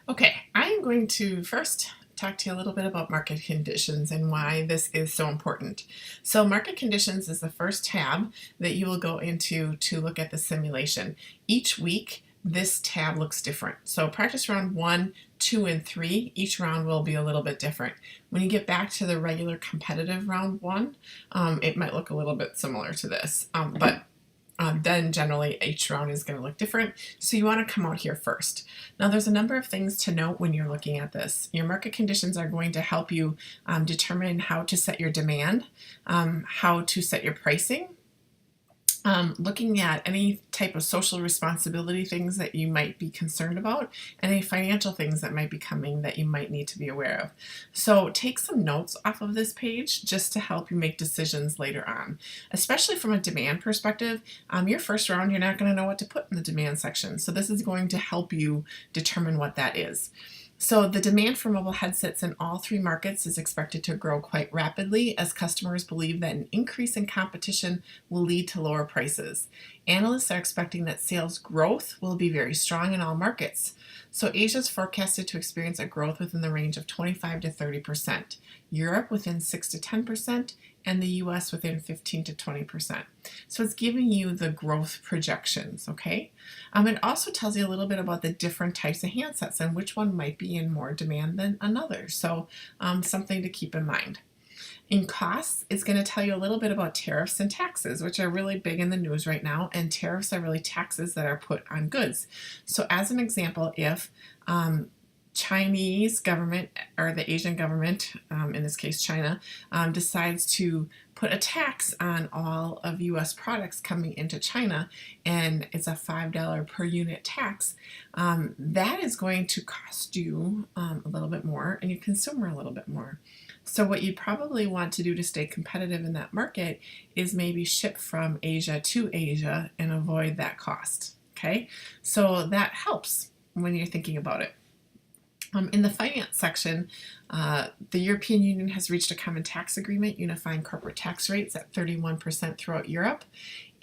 Okay, I'm going to first talk to you a little bit about market conditions and why this is so important. So market conditions is the first tab that you will go into to look at the simulation. Each week, this tab looks different. So practice round 1, 2, and 3, each round will be a little bit different. When you get back to the regular competitive round 1, it might look a little bit similar to this, but then generally each round is going to look different. So you want to come out here first. Now there's a number of things to note when you're looking at this. Your market conditions are going to help you determine how to set your demand, how to set your pricing, looking at any type of social responsibility things that you might be concerned about, and any financial things that might be coming that you might need to be aware of. So take some notes off of this page just to help you make decisions later on. Especially from a demand perspective, your first round you're not going to know what to put in the demand section. So this is going to help you determine what that is. So the demand for mobile headsets in all three markets is expected to grow quite rapidly as customers believe that an increase in competition will lead to lower prices. Analysts are expecting that sales growth will be very strong in all markets. So Asia is forecasted to experience a growth within the range of 25 to 30%, Europe within 6 to 10%, and the US within 15 to 20%. So it's giving you the growth projections, okay? It also tells you a little bit about the different types of handsets and which one might be in more demand than another. So something to keep in mind. In costs, it's going to tell you a little bit about tariffs and taxes, which are really big in the news right now. And tariffs are really taxes that are put on goods. So as an example, if Chinese government or the Asian government, in this case China, decides to put a tax on all of US products coming into China, and it's a $5 per unit tax, that is going to cost you a little bit more and your consumer a little bit more. So what you probably want to do to stay competitive in that market is maybe ship from Asia to Asia and avoid that cost. Okay, so that helps when you're thinking about it. In the finance section, the European Union has reached a common tax agreement unifying corporate tax rates at 31% throughout Europe,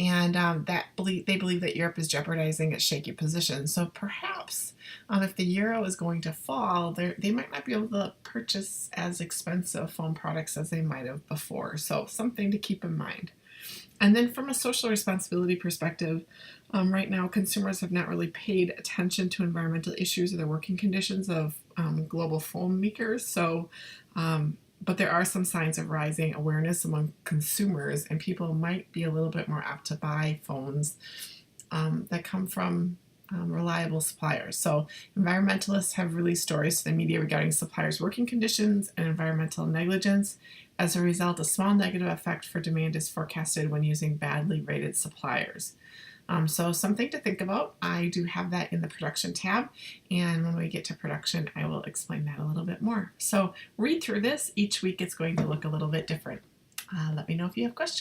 and they believe that Europe is jeopardizing its shaky position. So perhaps if the euro is going to fall, they might not be able to purchase as expensive phone products as they might have before. So something to keep in mind. And then from a social responsibility perspective, right now consumers have not really paid attention to environmental issues or the working conditions of global phone makers. So, but there are some signs of rising awareness among consumers, and people might be a little bit more apt to buy phones that come from reliable suppliers. So environmentalists have released stories to the media regarding suppliers' working conditions and environmental negligence. As a result, a small negative effect for demand is forecasted when using badly rated suppliers. So something to think about. I do have that in the production tab, and when we get to production, I will explain that a little bit more. So read through this. Each week it's going to look a little bit different. Let me know if you have questions.